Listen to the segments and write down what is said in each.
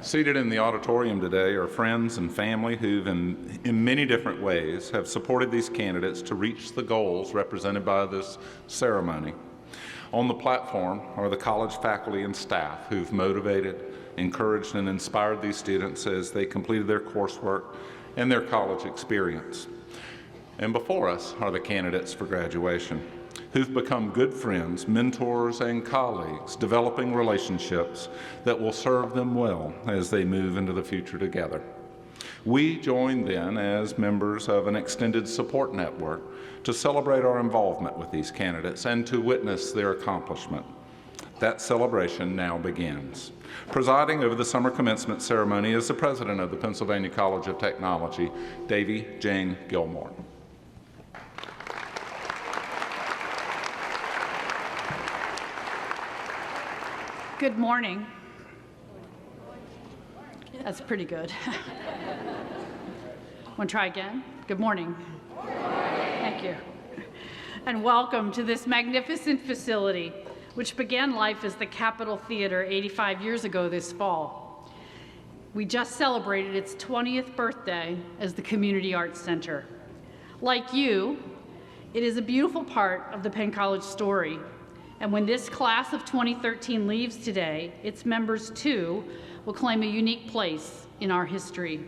Seated in the auditorium today are friends and family who, in many different ways, have supported these candidates to reach the goals represented by this ceremony. On the platform are the college faculty and staff who've motivated, encouraged, and inspired these students as they completed their coursework and their college experience. And before us are the candidates for graduation, who've become good friends, mentors, and colleagues, developing relationships that will serve them well as they move into the future together. We join then as members of an extended support network to celebrate our involvement with these candidates and to witness their accomplishment. That celebration now begins. Presiding over the summer commencement ceremony is the president of the Pennsylvania College of Technology, Davy Jane Gilmore. Good morning. That's pretty good. Want to try again? Good morning. Thank you. And welcome to this magnificent facility, which began life as the Capitol Theater 85 years ago this fall. We just celebrated its 20th birthday as the Community Arts Center. Like you, it is a beautiful part of the Penn College story. And when this class of 2013 leaves today, its members too will claim a unique place in our history.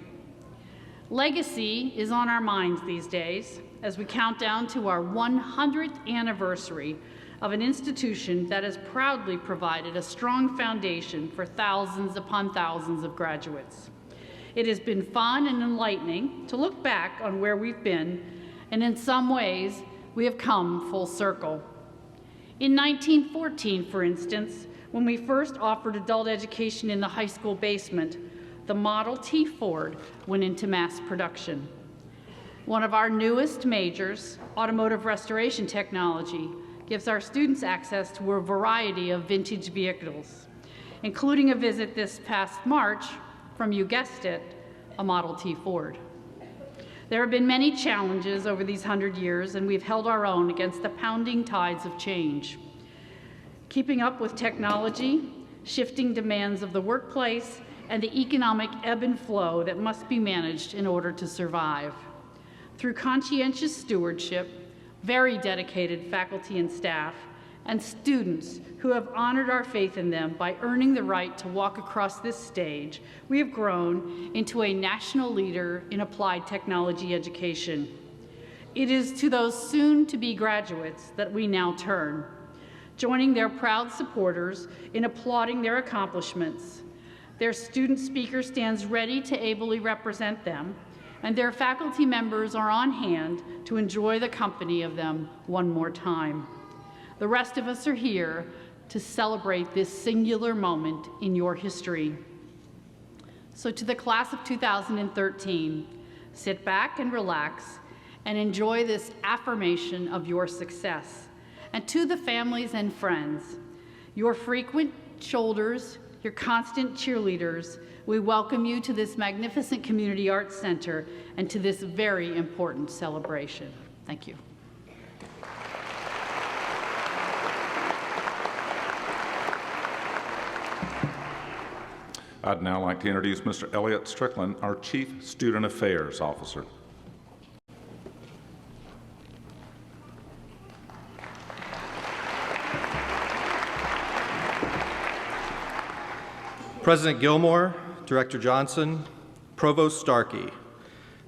Legacy is on our minds these days as we count down to our 100th anniversary of an institution that has proudly provided a strong foundation for thousands upon thousands of graduates. It has been fun and enlightening to look back on where we've been, and in some ways, we have come full circle. In 1914, for instance, when we first offered adult education in the high school basement, the Model T Ford went into mass production. One of our newest majors, automotive restoration technology, gives our students access to a variety of vintage vehicles, including a visit this past March from, you guessed it, a Model T Ford. There have been many challenges over these 100 years, and we've held our own against the pounding tides of change. Keeping up with technology, shifting demands of the workplace, and the economic ebb and flow that must be managed in order to survive. Through conscientious stewardship, very dedicated faculty and staff, and students who have honored our faith in them by earning the right to walk across this stage, we have grown into a national leader in applied technology education. It is to those soon-to-be graduates that we now turn, joining their proud supporters in applauding their accomplishments. Their student speaker stands ready to ably represent them, and their faculty members are on hand to enjoy the company of them one more time. The rest of us are here to celebrate this singular moment in your history. So to the class of 2013, sit back and relax and enjoy this affirmation of your success. And to the families and friends, your frequent shoulders, your constant cheerleaders, we welcome you to this magnificent Community Arts Center and to this very important celebration. Thank you. I'd now like to introduce Mr. Elliot Strickland, our Chief Student Affairs Officer. President Gilmore, Director Johnson, Provost Starkey,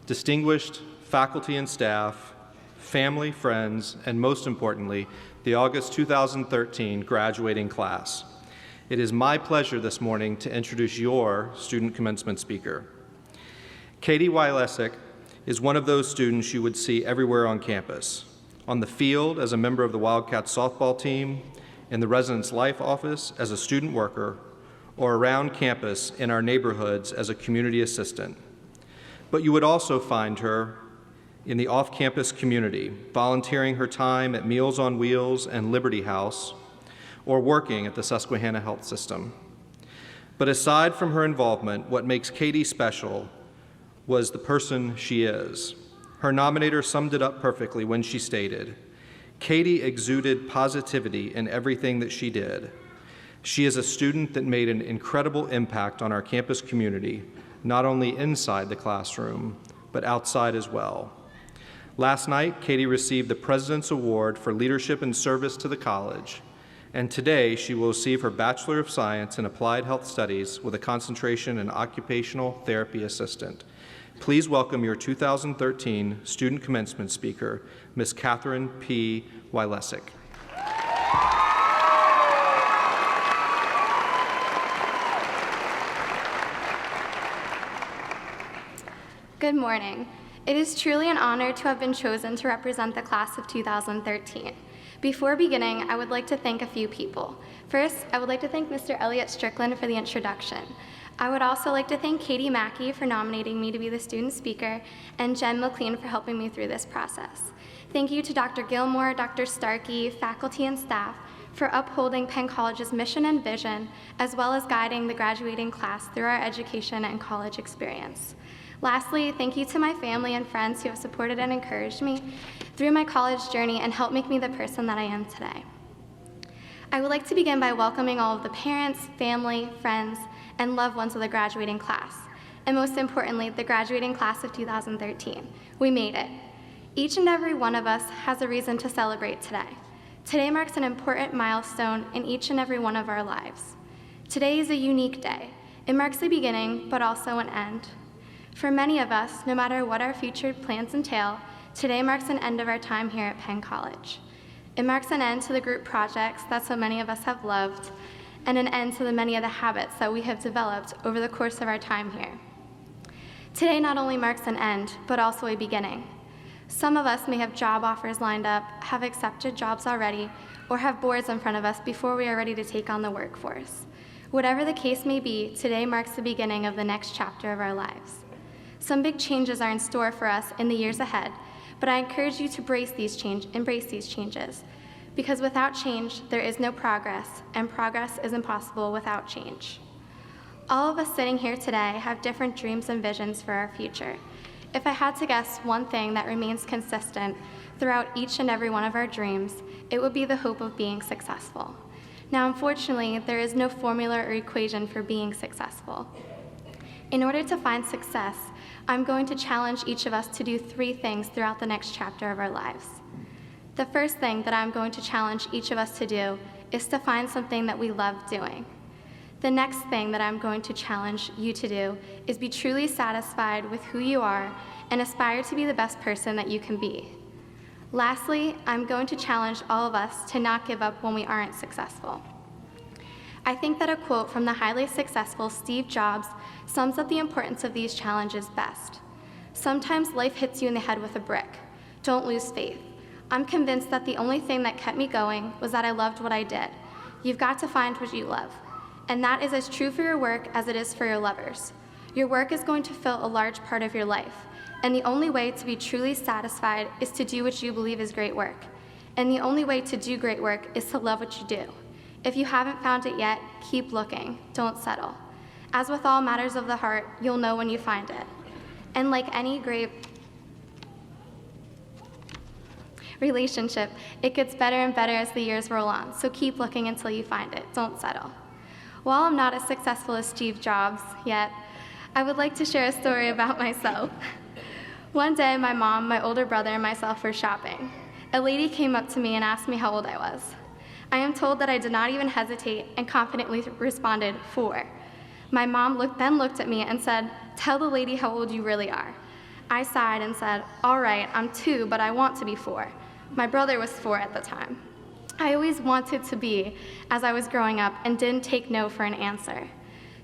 distinguished faculty and staff, family, friends, and most importantly, the August 2013 graduating class. It is my pleasure this morning to introduce your student commencement speaker. Katie Wylesick is one of those students you would see everywhere on campus, on the field as a member of the Wildcats softball team, in the Residence Life office as a student worker, or around campus in our neighborhoods as a community assistant. But you would also find her in the off-campus community, volunteering her time at Meals on Wheels and Liberty House, or working at the Susquehanna Health System. But aside from her involvement, what makes Katie special was the person she is. Her nominator summed it up perfectly when she stated, "Katie exuded positivity in everything that she did. She is a student that made an incredible impact on our campus community, not only inside the classroom, but outside as well. Last night, Katie received the President's Award for Leadership and Service to the college, and today she will receive her Bachelor of Science in Applied Health Studies with a concentration in Occupational Therapy Assistant. Please welcome your 2013 Student Commencement Speaker, Ms. Catherine P. Wylesick. Good morning. It is truly an honor to have been chosen to represent the class of 2013. Before beginning, I would like to thank a few people. First, I would like to thank Mr. Elliott Strickland for the introduction. I would also like to thank Katie Mackey for nominating me to be the student speaker, and Jen McLean for helping me through this process. Thank you to Dr. Gilmore, Dr. Starkey, faculty and staff for upholding Penn College's mission and vision, as well as guiding the graduating class through our education and college experience. Lastly, thank you to my family and friends who have supported and encouraged me through my college journey and helped make me the person that I am today. I would like to begin by welcoming all of the parents, family, friends, and loved ones of the graduating class, and most importantly, the graduating class of 2013. We made it. Each and every one of us has a reason to celebrate today. Today marks an important milestone in each and every one of our lives. Today is a unique day. It marks the beginning, but also an end. For many of us, no matter what our future plans entail, today marks an end of our time here at Penn College. It marks an end to the group projects that so many of us have loved, and an end to the many of the habits that we have developed over the course of our time here. Today not only marks an end, but also a beginning. Some of us may have job offers lined up, have accepted jobs already, or have boards in front of us before we are ready to take on the workforce. Whatever the case may be, today marks the beginning of the next chapter of our lives. Some big changes are in store for us in the years ahead, but I encourage you to embrace these changes, because without change, there is no progress, and progress is impossible without change. All of us sitting here today have different dreams and visions for our future. If I had to guess one thing that remains consistent throughout each and every one of our dreams, it would be the hope of being successful. Now, unfortunately, there is no formula or equation for being successful. In order to find success, I'm going to challenge each of us to do 3 things throughout the next chapter of our lives. The first thing that I'm going to challenge each of us to do is to find something that we love doing. The next thing that I'm going to challenge you to do is be truly satisfied with who you are and aspire to be the best person that you can be. Lastly, I'm going to challenge all of us to not give up when we aren't successful. I think that a quote from the highly successful Steve Jobs sums up the importance of these challenges best. Sometimes life hits you in the head with a brick. Don't lose faith. I'm convinced that the only thing that kept me going was that I loved what I did. You've got to find what you love. And that is as true for your work as it is for your lovers. Your work is going to fill a large part of your life, and the only way to be truly satisfied is to do what you believe is great work. And the only way to do great work is to love what you do. If you haven't found it yet, keep looking, don't settle. As with all matters of the heart, you'll know when you find it. And like any great relationship, it gets better and better as the years roll on, so keep looking until you find it, don't settle. While I'm not as successful as Steve Jobs yet, I would like to share a story about myself. One day, my mom, my older brother, and myself were shopping. A lady came up to me and asked me how old I was. I am told that I did not even hesitate and confidently responded, 4. My mom then looked at me and said, "Tell the lady how old you really are." I sighed and said, "All right, I'm 2, but I want to be 4. My brother was 4 at the time. I always wanted to be as I was growing up and didn't take no for an answer.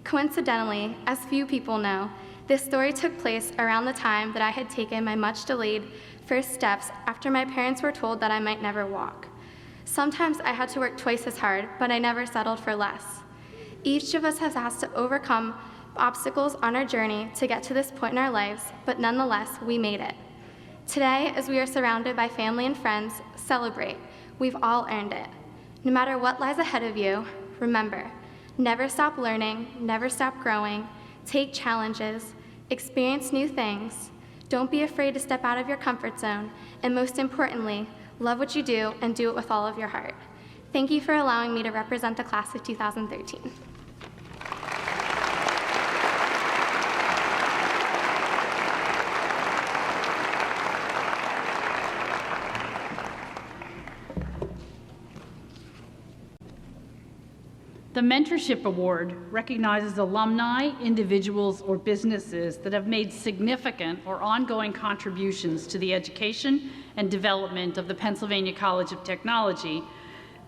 Coincidentally, as few people know, this story took place around the time that I had taken my much-delayed first steps after my parents were told that I might never walk. Sometimes I had to work twice as hard, but I never settled for less. Each of us has had to overcome obstacles on our journey to get to this point in our lives, but nonetheless, we made it. Today, as we are surrounded by family and friends, celebrate. We've all earned it. No matter what lies ahead of you, remember, never stop learning, never stop growing, take challenges, experience new things, don't be afraid to step out of your comfort zone, and most importantly, love what you do and do it with all of your heart. Thank you for allowing me to represent the class of 2013. The Mentorship Award recognizes alumni, individuals, or businesses that have made significant or ongoing contributions to the education and development of the Pennsylvania College of Technology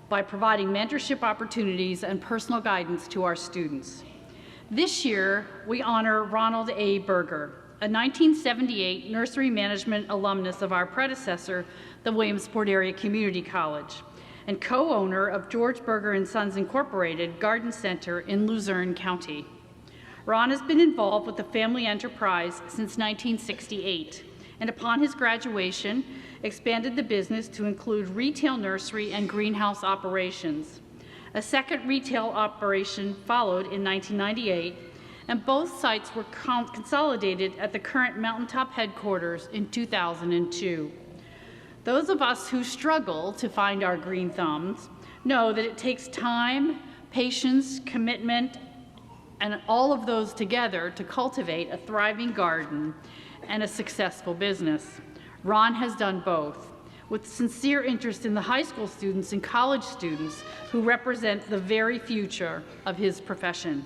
by providing mentorship opportunities and personal guidance to our students. This year, we honor Ronald A. Berger, a 1978 nursery management alumnus of our predecessor, the Williamsport Area Community College, and co-owner of George Berger & Sons Incorporated Garden Center in Luzerne County. Ron has been involved with the family enterprise since 1968, and upon his graduation, expanded the business to include retail nursery and greenhouse operations. A second retail operation followed in 1998, and both sites were consolidated at the current Mountaintop headquarters in 2002. Those of us who struggle to find our green thumbs know that it takes time, patience, commitment, and all of those together to cultivate a thriving garden and a successful business. Ron has done both, with sincere interest in the high school students and college students who represent the very future of his profession.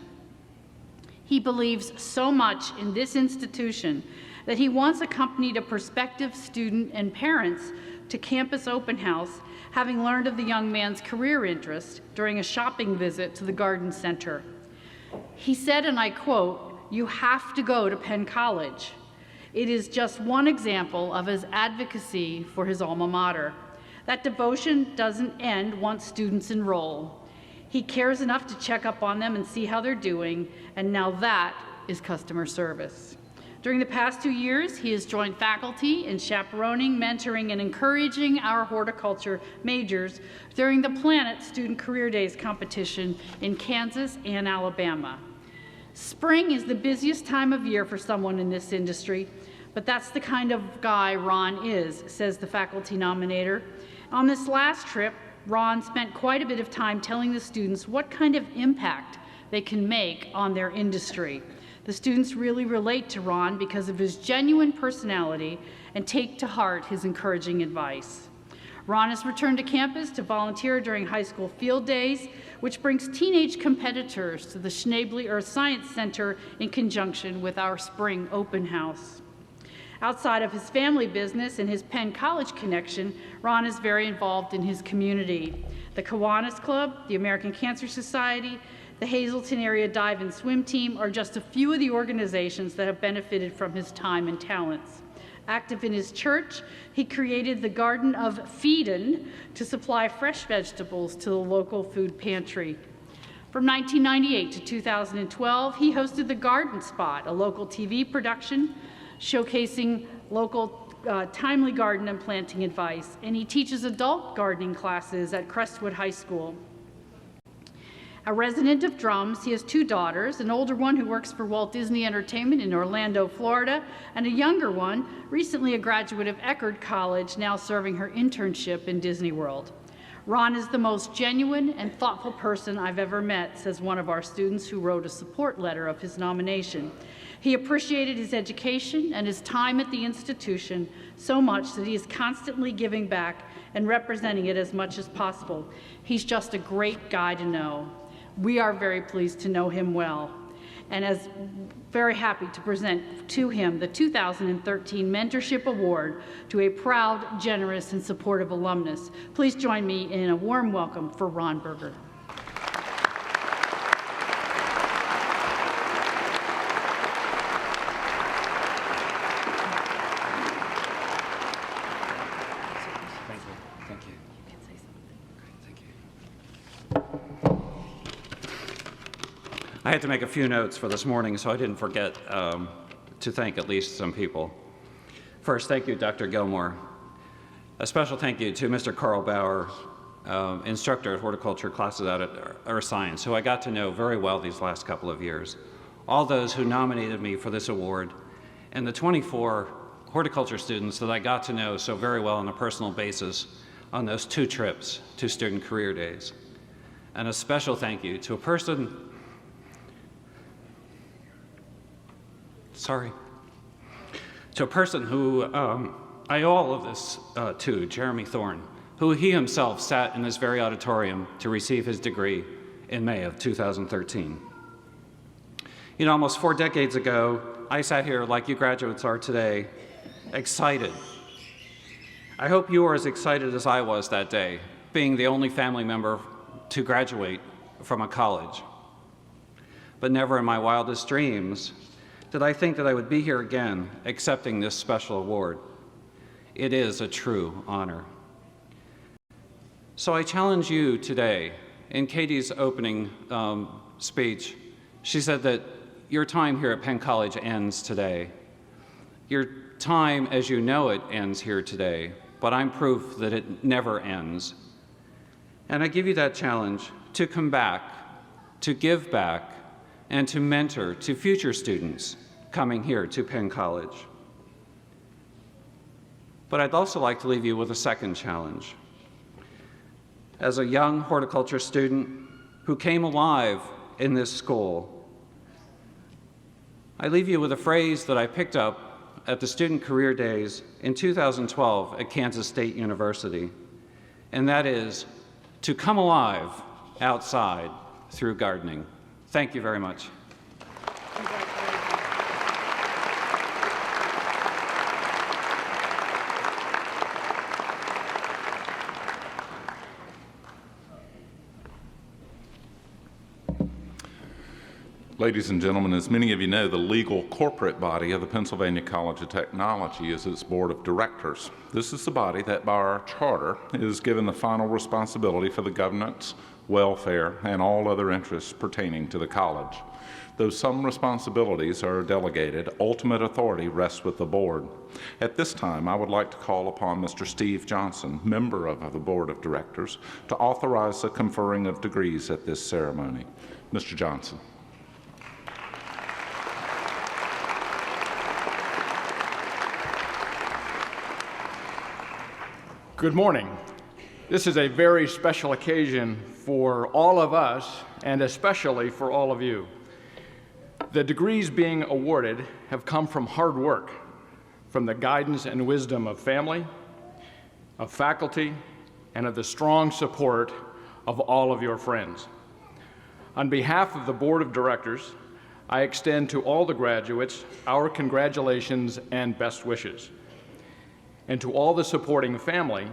He believes so much in this institution that he once accompanied a prospective student and parents to campus open house, having learned of the young man's career interest during a shopping visit to the Garden Center. He said, and I quote, "You have to go to Penn College." It is just one example of his advocacy for his alma mater. That devotion doesn't end once students enroll. He cares enough to check up on them and see how they're doing, and now that is customer service. During the past 2 years, he has joined faculty in chaperoning, mentoring, and encouraging our horticulture majors during the Planet Student Career Days competition in Kansas and Alabama. Spring is the busiest time of year for someone in this industry, but that's the kind of guy Ron is, says the faculty nominator. On this last trip, Ron spent quite a bit of time telling the students what kind of impact they can make on their industry. The students really relate to Ron because of his genuine personality and take to heart his encouraging advice. Ron has returned to campus to volunteer during high school field days, which brings teenage competitors to the Schnably Earth Science Center in conjunction with our spring open house. Outside of his family business and his Penn College connection, Ron is very involved in his community. The Kiwanis Club, the American Cancer Society, the Hazleton Area Dive and Swim Team are just a few of the organizations that have benefited from his time and talents. Active in his church, he created the Garden of Feedin' to supply fresh vegetables to the local food pantry. From 1998 to 2012, he hosted The Garden Spot, a local TV production showcasing local timely garden and planting advice, and he teaches adult gardening classes at Crestwood High School. A resident of Drums, he has 2 daughters, an older one who works for Walt Disney Entertainment in Orlando, Florida, and a younger one, recently a graduate of Eckerd College, now serving her internship in Disney World. Ron is the most genuine and thoughtful person I've ever met, says one of our students who wrote a support letter of his nomination. He appreciated his education and his time at the institution so much that he is constantly giving back and representing it as much as possible. He's just a great guy to know. We are very pleased to know him well, and as very happy to present to him the 2013 Mentorship Award to a proud, generous, and supportive alumnus. Please join me in a warm welcome for Ron Berger. I had to make a few notes for this morning, so I didn't forget to thank at least some people. First, thank you, Dr. Gilmore. A special thank you to Mr. Carl Bauer, instructor at horticulture classes out at Earth Science, who I got to know very well these last couple of years. All those who nominated me for this award, and the 24 horticulture students that I got to know so very well on a personal basis, on those 2 trips to Student Career Days. And a special thank you to a person, who I owe all of this to, Jeremy Thorne, who he himself sat in this very auditorium to receive his degree in May of 2013. You know, almost 4 decades ago, I sat here like you graduates are today, excited. I hope you were as excited as I was that day, being the only family member to graduate from a college. But never in my wildest dreams did I think that I would be here again accepting this special award. It is a true honor. So I challenge you today. In Katie's opening speech, she said that your time here at Penn College ends today. Your time as you know it ends here today, but I'm proof that it never ends. And I give you that challenge to come back, to give back, and to mentor to future students coming here to Penn College. But I'd also like to leave you with a second challenge. As a young horticulture student who came alive in this school, I leave you with a phrase that I picked up at the Student Career Days in 2012 at Kansas State University, and that is to come alive outside through gardening. Thank you very much. Ladies and gentlemen, as many of you know, the legal corporate body of the Pennsylvania College of Technology is its board of directors. This is the body that, by our charter, is given the final responsibility for the governance, welfare, and all other interests pertaining to the college. Though some responsibilities are delegated, ultimate authority rests with the board. At this time, I would like to call upon Mr. Steve Johnson, member of the board of directors, to authorize the conferring of degrees at this ceremony. Mr. Johnson. Good morning. This is a very special occasion for all of us and especially for all of you. The degrees being awarded have come from hard work, from the guidance and wisdom of family, of faculty, and of the strong support of all of your friends. On behalf of the Board of Directors, I extend to all the graduates our congratulations and best wishes. And to all the supporting family,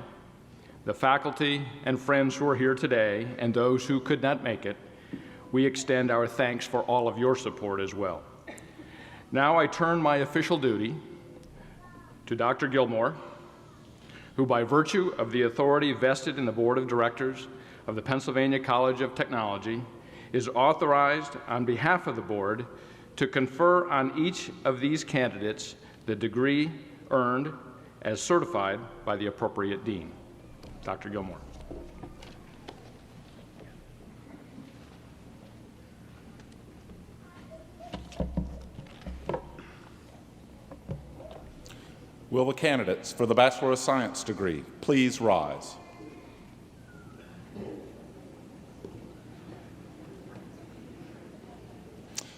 the faculty and friends who are here today, and those who could not make it, we extend our thanks for all of your support as well. Now I turn my official duty to Dr. Gilmore, who by virtue of the authority vested in the Board of Directors of the Pennsylvania College of Technology is authorized on behalf of the board to confer on each of these candidates the degree earned as certified by the appropriate dean. Dr. Gilmore. Will the candidates for the Bachelor of Science degree please rise?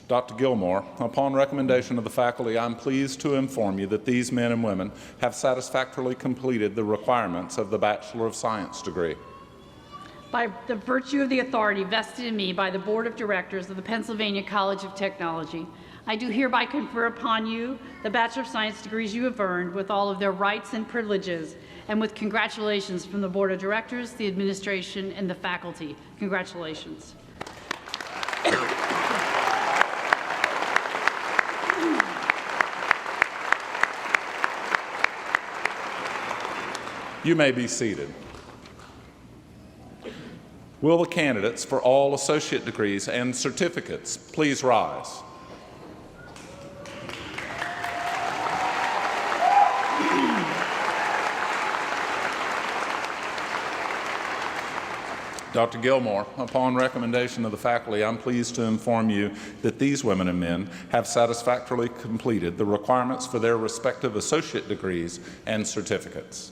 Dr. Gilmore, upon recommendation of the faculty, I'm pleased to inform you that these men and women have satisfactorily completed the requirements of the Bachelor of Science degree. By the virtue of the authority vested in me by the Board of Directors of the Pennsylvania College of Technology, I do hereby confer upon you the Bachelor of Science degrees you have earned with all of their rights and privileges, and with congratulations from the Board of Directors, the administration, and the faculty. Congratulations. You may be seated. Will the candidates for all associate degrees and certificates please rise? Dr. Gilmore, upon recommendation of the faculty, I'm pleased to inform you that these women and men have satisfactorily completed the requirements for their respective associate degrees and certificates.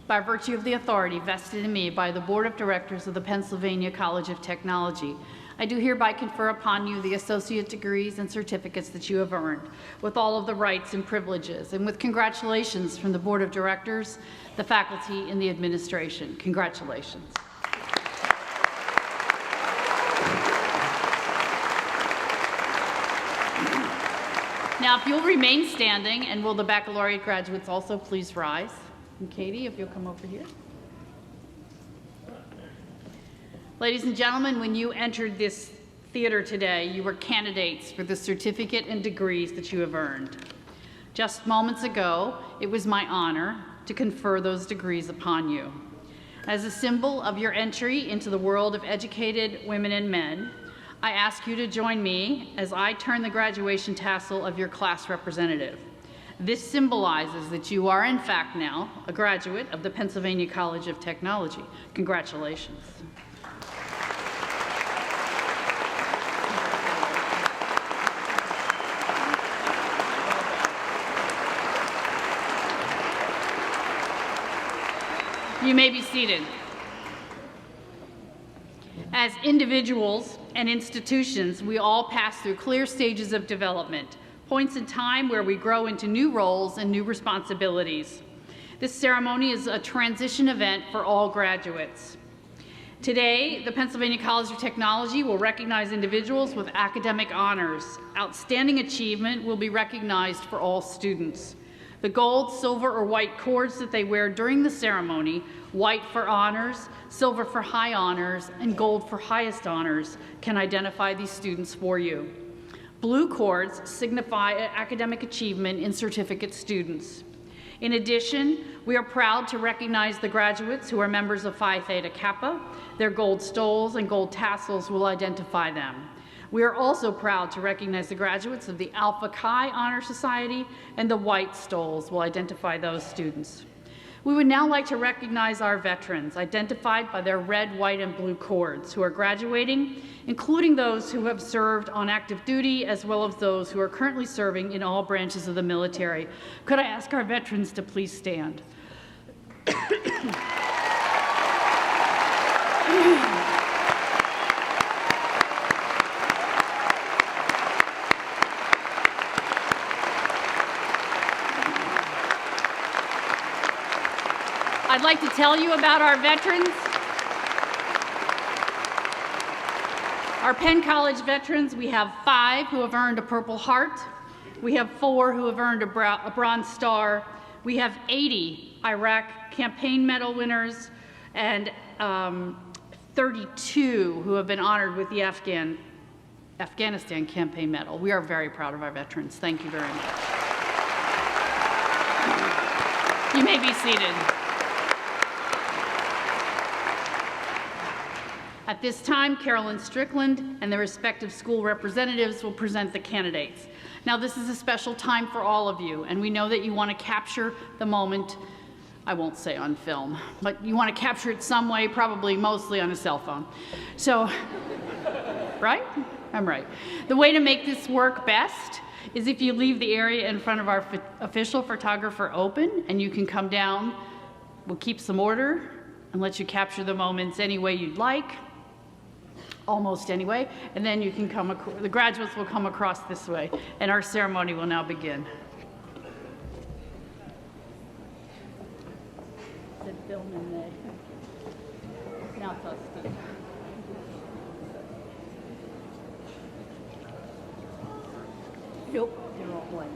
by virtue of the authority vested in me by the Board of Directors of the Pennsylvania College of Technology, I do hereby confer upon you the associate degrees and certificates that you have earned, with all of the rights and privileges, and with congratulations from the Board of Directors, the faculty, and the administration. Congratulations. Now, if you'll remain standing, and will the baccalaureate graduates also please rise? And Katie, if you'll come over here. Ladies and gentlemen, when you entered this theater today, you were candidates for the certificate and degrees that you have earned. Just moments ago, it was my honor to confer those degrees upon you. As a symbol of your entry into the world of educated women and men, I ask you to join me as I turn the graduation tassel of your class representative. This symbolizes that you are, in fact, now a graduate of the Pennsylvania College of Technology. Congratulations. You may be seated. As individuals and institutions, we all pass through clear stages of development, points in time where we grow into new roles and new responsibilities. This ceremony is a transition event for all graduates. Today, the Pennsylvania College of Technology will recognize individuals with academic honors. Outstanding achievement will be recognized for all students. The gold, silver, or white cords that they wear during the ceremony, white for honors, silver for high honors, and gold for highest honors, can identify these students for you. Blue cords signify academic achievement in certificate students. In addition, we are proud to recognize the graduates who are members of Phi Theta Kappa. Their gold stoles and gold tassels will identify them. We are also proud to recognize the graduates of the Alpha Chi Honor Society, and the white stoles will identify those students. We would now like to recognize our veterans, identified by their red, white, and blue cords, who are graduating, including those who have served on active duty, as well as those who are currently serving in all branches of the military. Could I ask our veterans to please stand? I'd like to tell you about our veterans. Our Penn College veterans, we have 5 who have earned a Purple Heart. We have 4 who have earned a Bronze Star. We have 80 Iraq Campaign Medal winners, and 32 who have been honored with the Afghanistan Campaign Medal. We are very proud of our veterans. Thank you very much. You may be seated. At this time, Carolyn Strickland and the respective school representatives will present the candidates. Now, this is a special time for all of you, and we know that you want to capture the moment, I won't say on film, but you want to capture it some way, probably mostly on a cell phone. So, right? I'm right. The way to make this work best is if you leave the area in front of our official photographer open, and you can come down. We'll keep some order and let you capture the moments any way you'd like. Almost anyway, and then you can come, the graduates will come across this way, and our ceremony will now begin. Now tell Steve. Nope, you're all blank.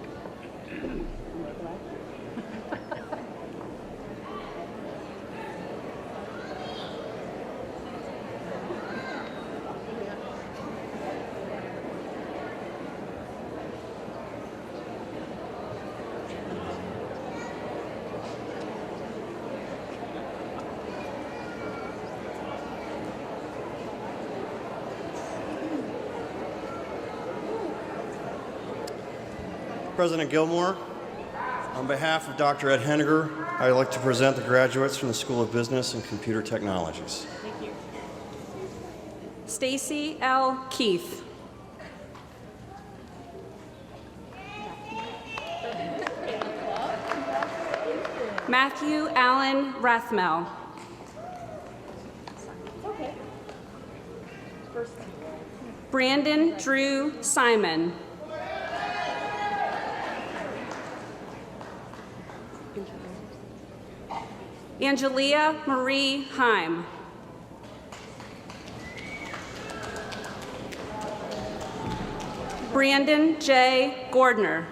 President Gilmore, on behalf of Dr. Ed Henniger, I'd like to present the graduates from the School of Business and Computer Technologies. Thank you. Stacy L. Keith. Matthew Allen Rathmel. Brandon Drew Simon. Angelia Marie Heim. Brandon J. Gordner.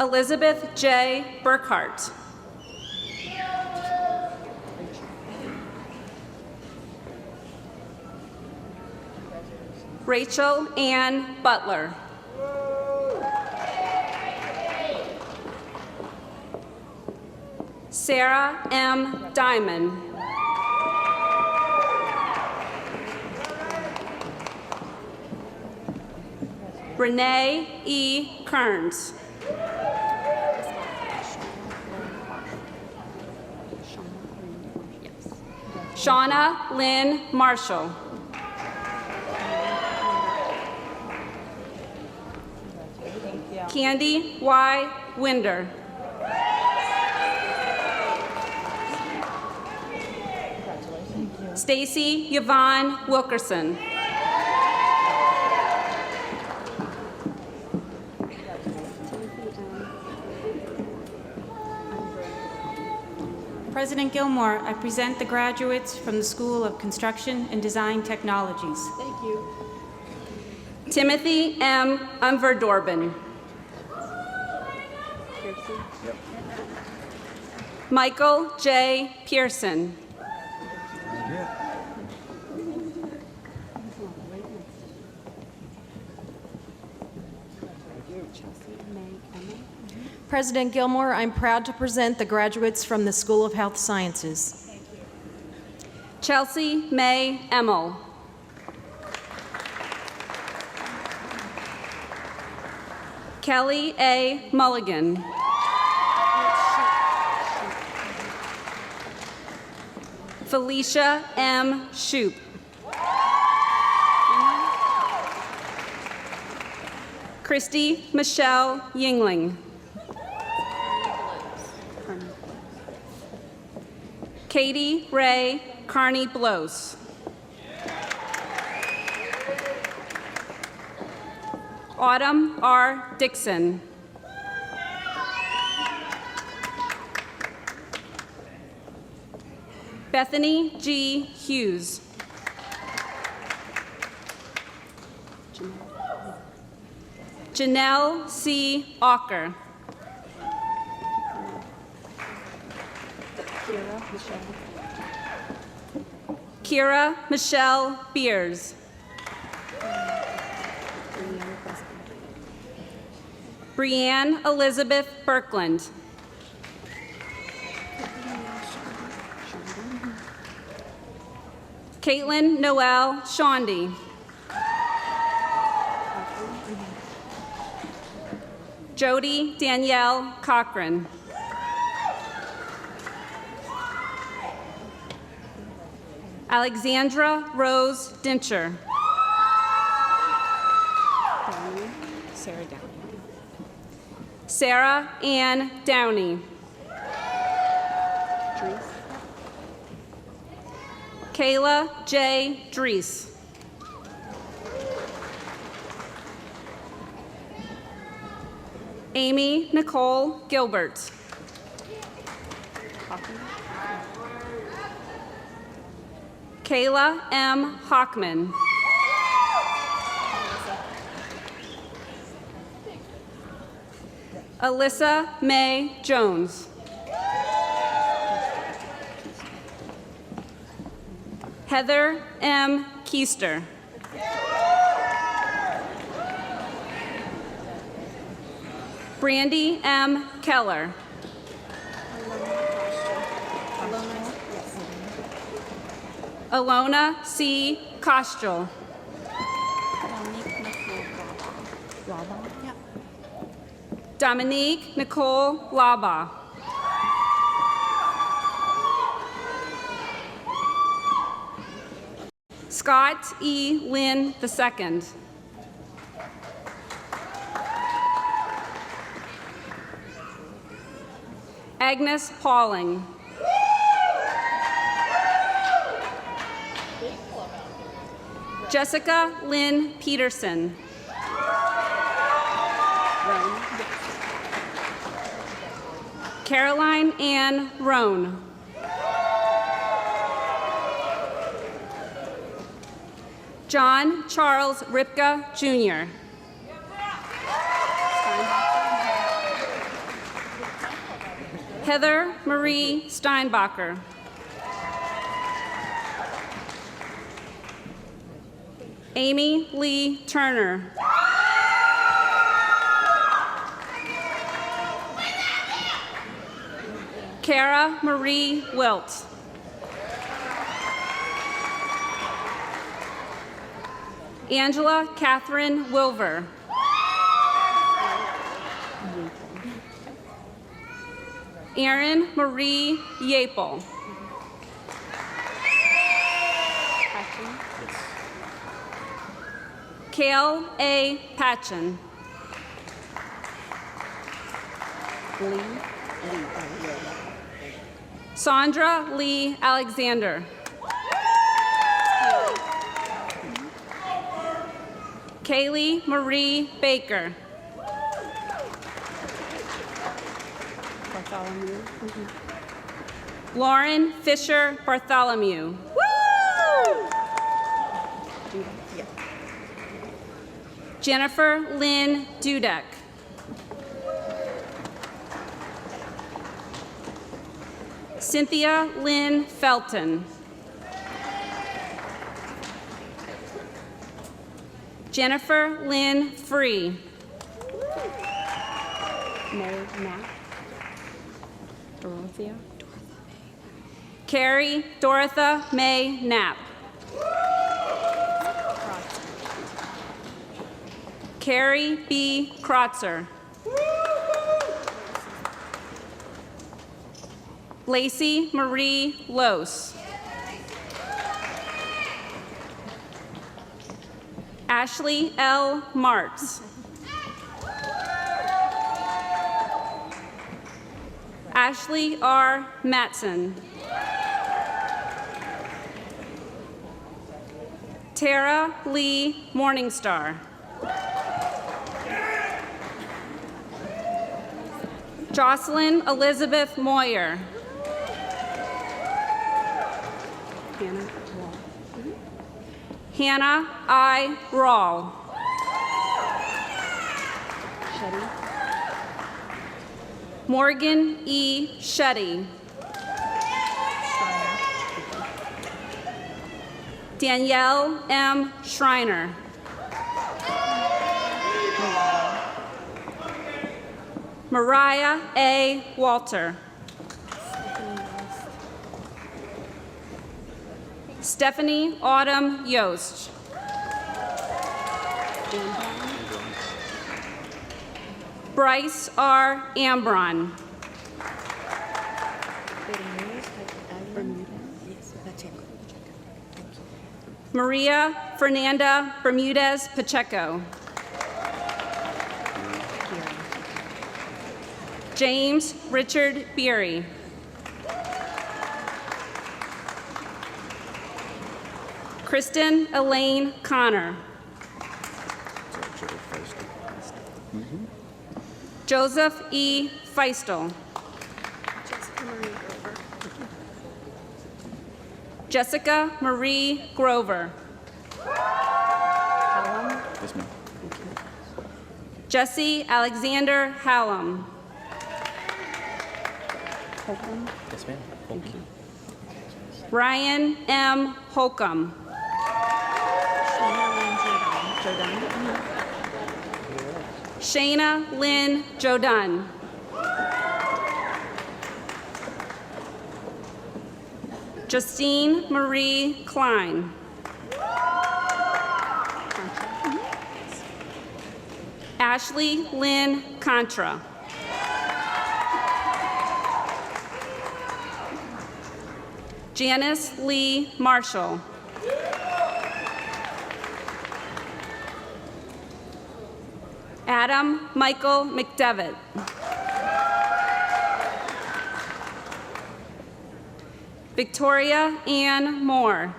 Elizabeth J. Burkhart. Rachel Ann Butler. Sarah M. Diamond. Renee E. Kearns. Shauna Lynn Marshall. Candy Y. Winder. Stacy Yvonne Wilkerson. President Gilmore, I present the graduates from the School of Construction and Design Technologies. Thank you. Timothy M. Umverdorben. Michael J. Pearson. President Gilmore, I'm proud to present the graduates from the School of Health Sciences. Chelsea May Emmel. Kelly A. Mulligan. Felicia M. Shoup. Christy Michelle Yingling. Katie Ray Carney Blows. Autumn R. Dixon. Bethany G. Hughes. Janelle C. Auker. Kira Michelle Beers. Brianne Elizabeth Birkland. Caitlin Noel Shondy. Jody Danielle Cochran. Alexandra Rose Dincher. Sarah Ann Downey. Kayla J. Drees. Amy Nicole Gilbert. Kayla M. Hockman. Alyssa May Jones. Heather M. Keister. Brandy M. Keller. Alona C. Kostrel. Dominique Nicole Laba. Scott E. Lynn II. Agnes Pauling. Jessica Lynn Peterson. Caroline Ann Roan. John Charles Ripka, Jr. Heather Marie Steinbacher. Amy Lee Turner. Kara Marie Wilt. Angela Catherine Wilver. Erin Marie Yapel. Kale A. Patchen. Sandra Lee Alexander. Kaylee Marie Baker. Lauren Fisher Bartholomew. Woo! Jennifer Lynn Dudek. Cynthia Lynn Felton. Jennifer Lynn Free. Mary Knapp. Dorothea. Carrie Dorotha May Knapp. Carrie B. Krotzer. Lacey Marie Lose. Ashley L. Martz. Ashley R. Matson. Tara Lee Morningstar. Jocelyn Elizabeth Moyer. Hannah I. Rawl. Morgan E. Shetty. Danielle M. Schreiner. Mariah A. Walter. Stephanie Autumn Yost. Bryce R. Ambron. Maria Fernanda Bermudez Pacheco. James Richard Beery. Kristen Elaine Connor. Joseph E. Feistel. Jessica Marie Grover. Yes, ma'am. Jesse Alexander Hallam. Yes, ma'am. Thank you. Ryan M. Holcomb. Shayna Lynn Jodun. Justine Marie Klein. Ashley Lynn Contra. Janice Lee Marshall. Adam Michael McDevitt. Victoria Ann Moore.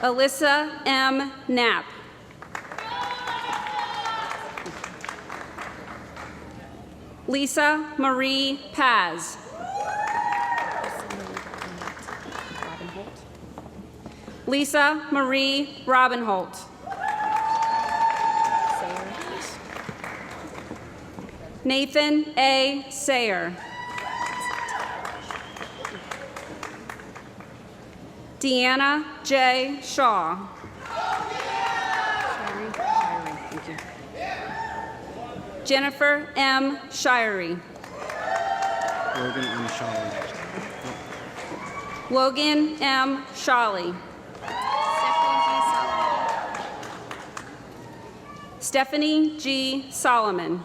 Alyssa M. Knapp. Lisa Marie Paz. Lisa Marie Robinholt. Nathan A. Sayer. Deanna J. Shaw. Jennifer M. Shirey. Logan M. Shawley. Logan M. Shawley. Stephanie G. Solomon.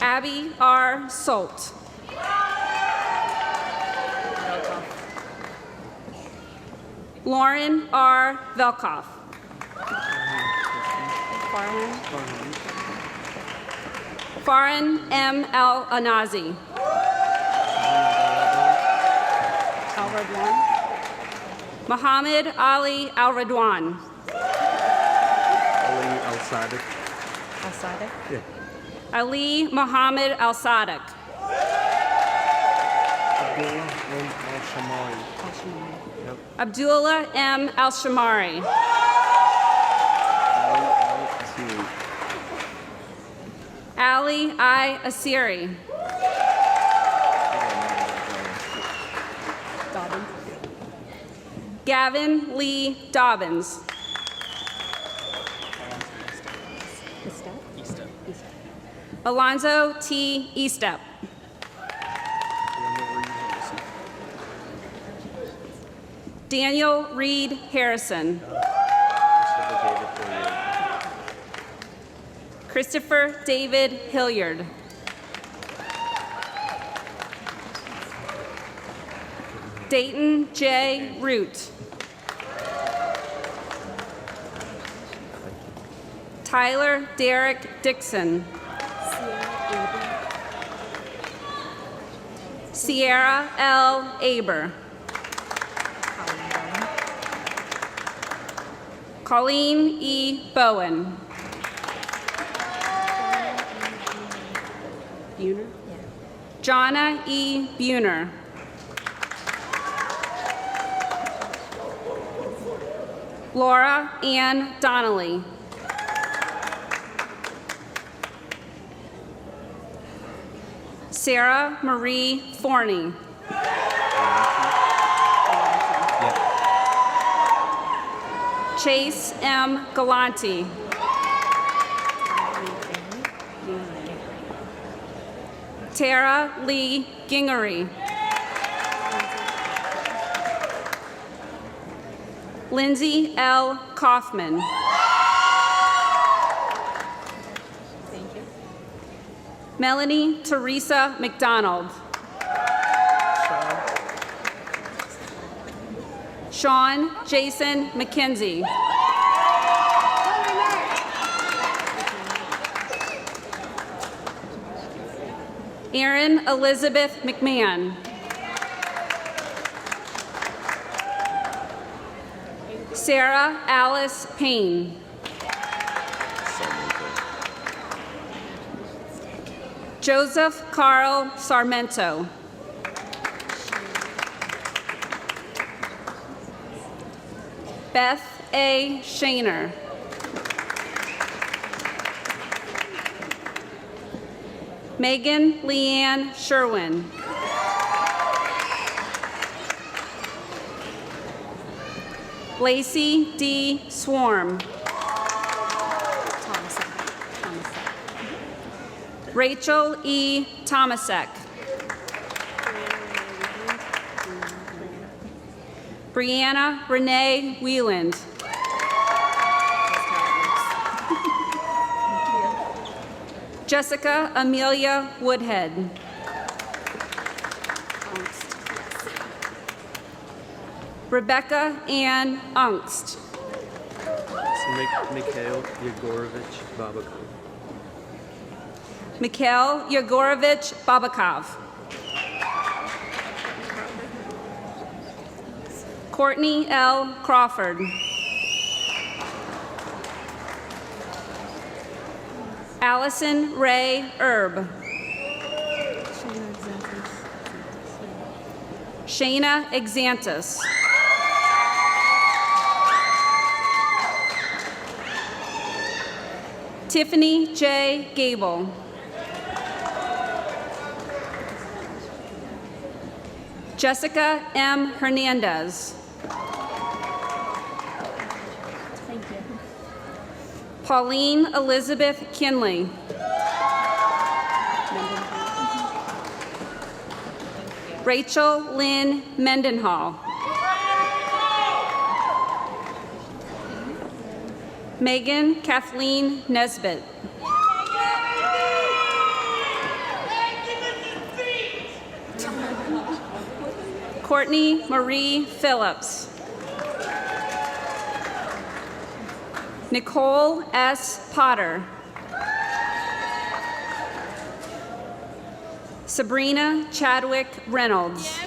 Abby R. Solt. Lauren R. Velkoff. Farin M. Al Anazi. Muhammad Ali Al Radwan. Ali Al Sadiq. Al Sadiq. Yeah. Ali Muhammad Al Sadiq. Abdullah M. Al Shamari. Abdullah M. Al Shamari. Ali I. Asiri. Gavin Lee Dobbins. Alonzo T. Eastep. Daniel Reed Harrison. Christopher David Hilliard. Dayton J. Root. Tyler Derek Dixon. Sierra L. Aber. Colleen E. Bowen. Buhner? Jonna E. Buhner. Laura Ann Donnelly. Sarah Marie Forney. Chase M. Galanti. Tara Lee Gingery. Lindsay L. Kaufman. Melanie Teresa McDonald. Sean Jason McKenzie. Erin Elizabeth McMahon. Sarah Alice Payne. Joseph Carl Sarmento. Beth A. Shaner. Megan Leanne Sherwin. Lacey D. Swarm. Rachel E. Tomasek. Brianna Renee Wieland. Jessica Amelia Woodhead. Rebecca Ann Ungst. Mikhail Yegorovich Babakov. Mikhail Yegorovich Babakov. Courtney L. Crawford. Allison Ray Erb. Shayna Exantis. Tiffany J. Gable. Jessica M. Hernandez. Pauline Elizabeth Kinley. Rachel Lynn Mendenhall. Megan Kathleen Nesbitt. Courtney Marie Phillips. Nicole S. Potter. Sabrina Chadwick Reynolds.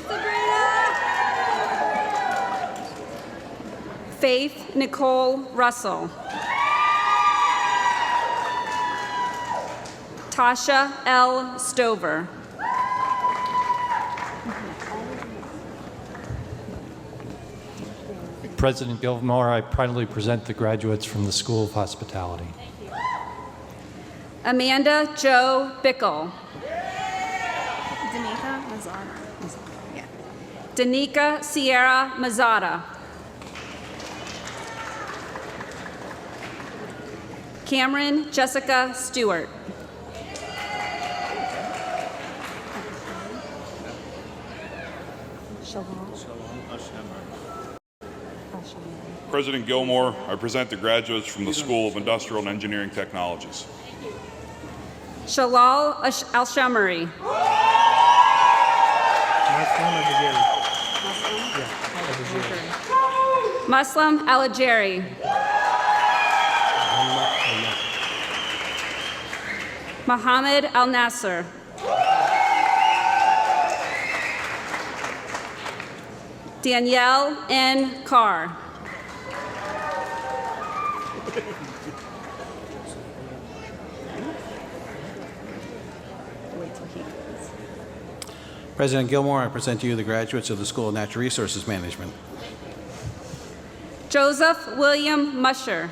Faith Nicole Russell. Tasha L. Stover. President Gilmore, I proudly present the graduates from the School of Hospitality. Amanda Jo Bickle. Danica Mazzara. Yeah. Danica Sierra Mazzata. Cameron Jessica Stewart. President Gilmore, I present the graduates from the School of Industrial and Engineering Technologies. Shalal Al-Shamari. Muslim Al-Ajeri. Mohammed Al-Nasser. Danielle N. Carr. President Gilmore, I present to you the graduates of the School of Natural Resources Management. Joseph William Musher.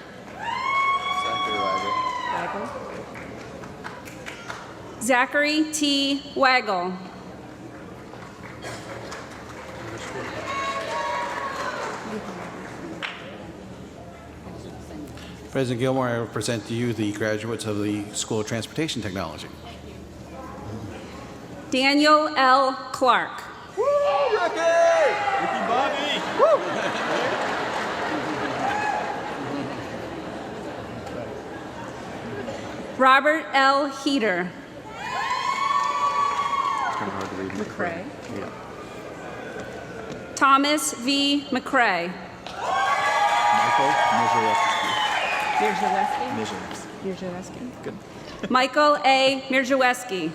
Zachary T. Waggle. President Gilmore, I present to you the graduates of the School of Transportation Technology. Daniel L. Clark. Woo, Ricky! Ricky Bobby! Woo! Robert L. Heater. It's kind of hard to read. McCrae. Yeah. Thomas V. McCrae. Michael Mirzaweski. Good. Michael A. Mirzaweski.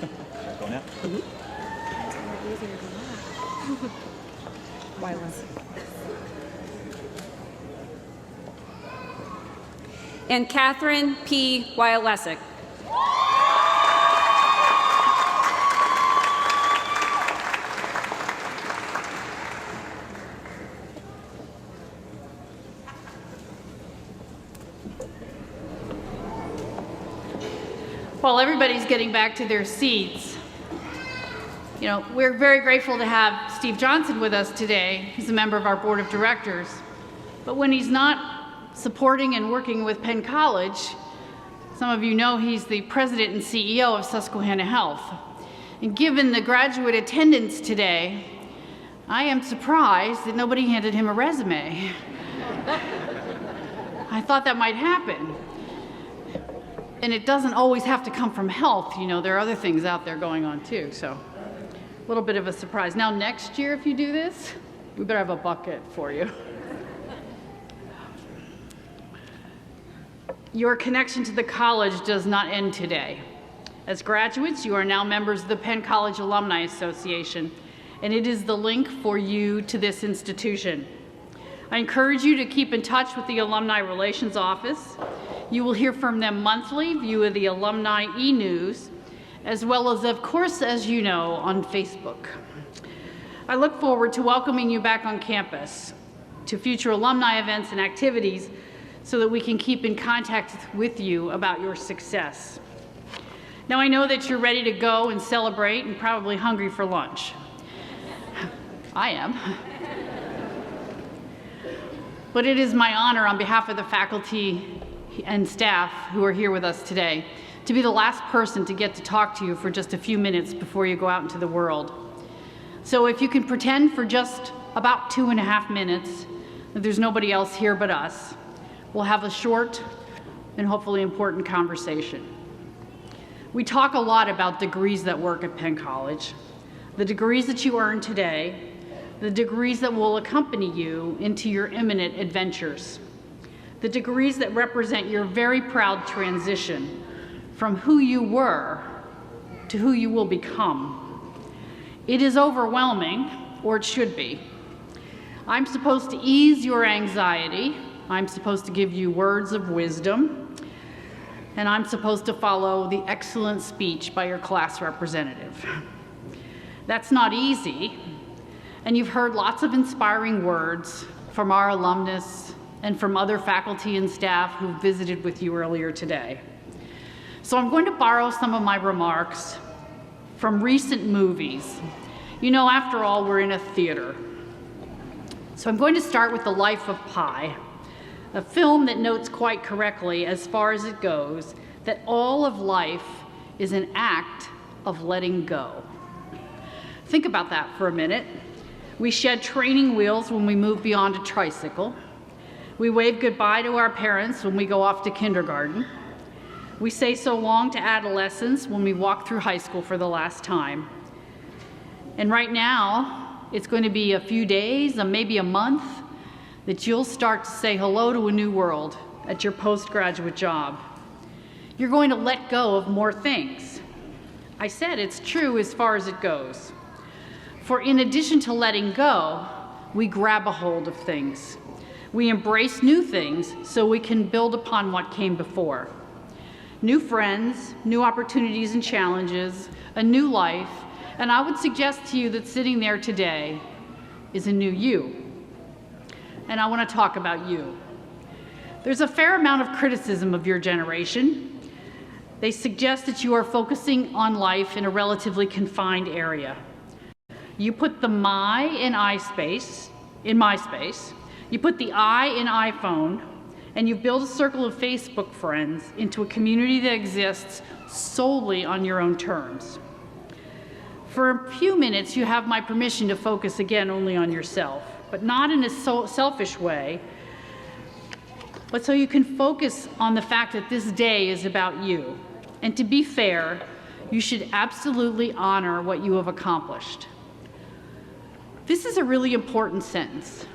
And Catherine P. Wylesick. While everybody's getting back to their seats, we're very grateful to have Steve Johnson with us today. He's a member of our board of directors. But when he's not supporting and working with Penn College, some of you know he's the president and CEO of Susquehanna Health. And given the graduate attendance today, I am surprised that nobody handed him a resume. I thought that might happen. And it doesn't always have to come from health, there are other things out there going on too, so a little bit of a surprise. Now next year if you do this, we better have a bucket for you. Your connection to the college does not end today. As graduates, you are now members of the Penn College Alumni Association, and it is the link for you to this institution. I encourage you to keep in touch with the Alumni Relations Office. You will hear from them monthly via the Alumni e-News, as well as, of course, as you know, on Facebook. I look forward to welcoming you back on campus to future alumni events and activities so that we can keep in contact with you about your success. Now, I know that you're ready to go and celebrate and probably hungry for lunch. I am. But it is my honor on behalf of the faculty and staff who are here with us today to be the last person to get to talk to you for just a few minutes before you go out into the world. So if you can pretend for just about 2.5 minutes that there's nobody else here but us, we'll have a short and hopefully important conversation. We talk a lot about degrees that work at Penn College, the degrees that you earn today, the degrees that will accompany you into your imminent adventures, the degrees that represent your very proud transition from who you were to who you will become. It is overwhelming, or it should be. I'm supposed to ease your anxiety. I'm supposed to give you words of wisdom, and I'm supposed to follow the excellent speech by your class representative. That's not easy, and you've heard lots of inspiring words from our alumnus and from other faculty and staff who visited with you earlier today. So I'm going to borrow some of my remarks from recent movies. You know, after all, we're in a theater. So I'm going to start with The Life of Pi, a film that notes quite correctly, as far as it goes, that all of life is an act of letting go. Think about that for a minute. We shed training wheels when we move beyond a tricycle. We wave goodbye to our parents when we go off to kindergarten. We say so long to adolescence when we walk through high school for the last time. And right now, it's going to be a few days, maybe a month, that you'll start to say hello to a new world at your postgraduate job. You're going to let go of more things. I said it's true as far as it goes. For in addition to letting go, we grab a hold of things. We embrace new things so we can build upon what came before. New friends, new opportunities and challenges, a new life, and I would suggest to you that sitting there today is a new you. And I want to talk about you. There's a fair amount of criticism of your generation. They suggest that you are focusing on life in a relatively confined area. You put the my in MySpace, you put the I in iPhone, and you build a circle of Facebook friends into a community that exists solely on your own terms. For a few minutes, you have my permission to focus again only on yourself, but not in a selfish way, but so you can focus on the fact that this day is about you. And to be fair, you should absolutely honor what you have accomplished. This is a really important sentence.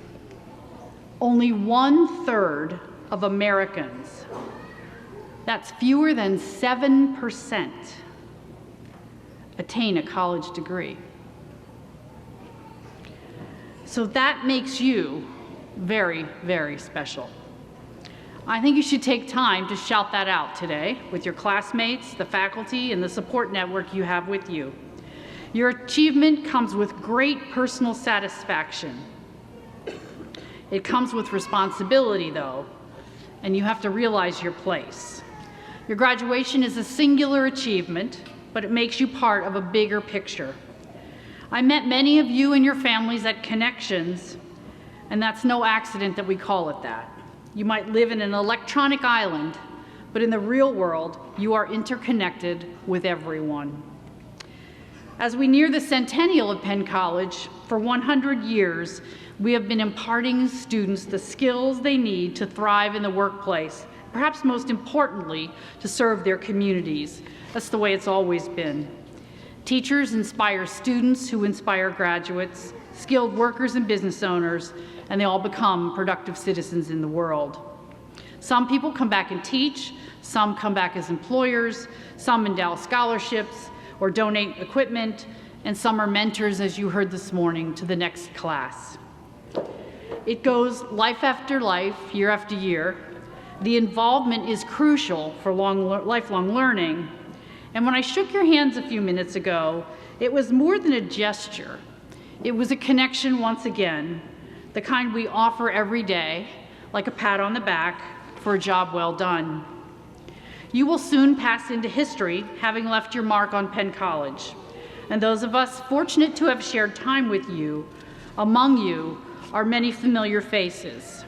Only 1/3 of Americans, that's fewer than 7%, attain a college degree. So that makes you very, very special. I think you should take time to shout that out today with your classmates, the faculty, and the support network you have with you. Your achievement comes with great personal satisfaction. It comes with responsibility, though, and you have to realize your place. Your graduation is a singular achievement, but it makes you part of a bigger picture. I met many of you and your families at Connections, and that's no accident that we call it that. You might live in an electronic island, but in the real world, you are interconnected with everyone. As we near the centennial of Penn College, for 100 years, we have been imparting students the skills they need to thrive in the workplace, perhaps most importantly, to serve their communities. That's the way it's always been. Teachers inspire students who inspire graduates, skilled workers and business owners, and they all become productive citizens in the world. Some people come back and teach, some come back as employers, some endow scholarships or donate equipment, and some are mentors, as you heard this morning, to the next class. It goes life after life, year after year. The involvement is crucial for lifelong learning. And when I shook your hands a few minutes ago, it was more than a gesture. It was a connection once again, the kind we offer every day, like a pat on the back for a job well done. You will soon pass into history, having left your mark on Penn College. And those of us fortunate to have shared time with you, among you are many familiar faces.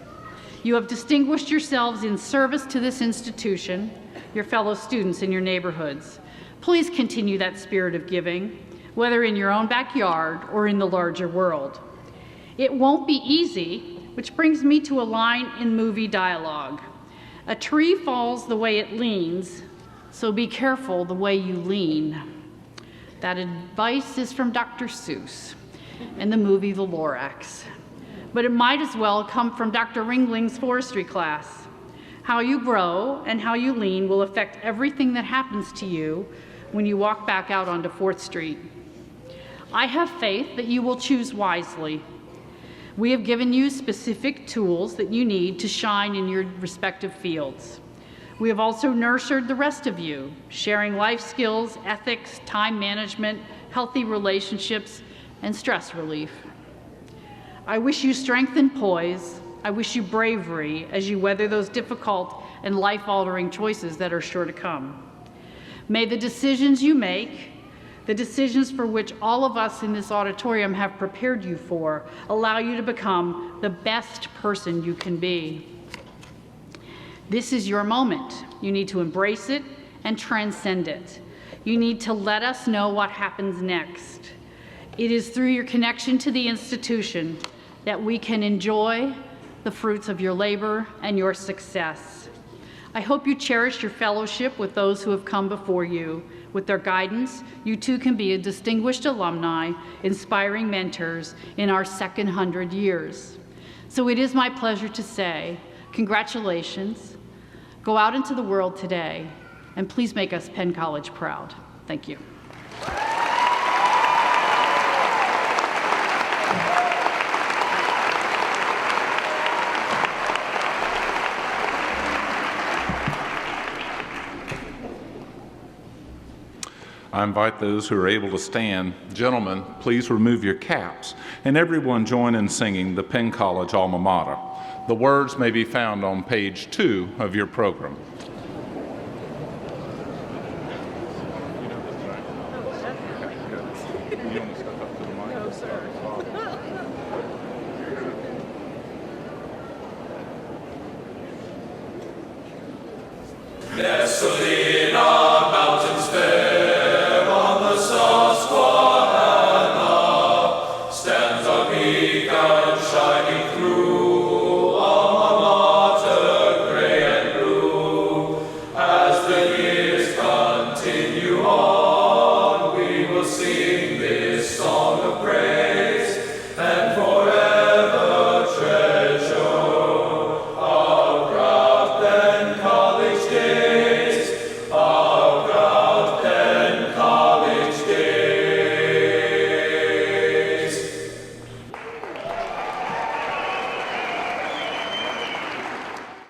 You have distinguished yourselves in service to this institution, your fellow students in your neighborhoods. Please continue that spirit of giving, whether in your own backyard or in the larger world. It won't be easy, which brings me to a line in movie dialogue. A tree falls the way it leans, so be careful the way you lean. That advice is from Dr. Seuss in the movie The Lorax. But it might as well come from Dr. Ringling's forestry class. How you grow and how you lean will affect everything that happens to you when you walk back out onto 4th Street. I have faith that you will choose wisely. We have given you specific tools that you need to shine in your respective fields. We have also nurtured the rest of you, sharing life skills, ethics, time management, healthy relationships, and stress relief. I wish you strength and poise. I wish you bravery as you weather those difficult and life-altering choices that are sure to come. May the decisions you make, the decisions for which all of us in this auditorium have prepared you for, allow you to become the best person you can be. This is your moment. You need to embrace it and transcend it. You need to let us know what happens next. It is through your connection to the institution that we can enjoy the fruits of your labor and your success. I hope you cherish your fellowship with those who have come before you. With their guidance, you too can be a distinguished alumni, inspiring mentors in our second 100 years. So it is my pleasure to say, congratulations. Go out into the world today, and please make us Penn College proud. Thank you. I invite those who are able to stand. Gentlemen, please remove your caps, and everyone join in singing the Penn College alma mater. The words may be found on page 2 of your program. You know this, right?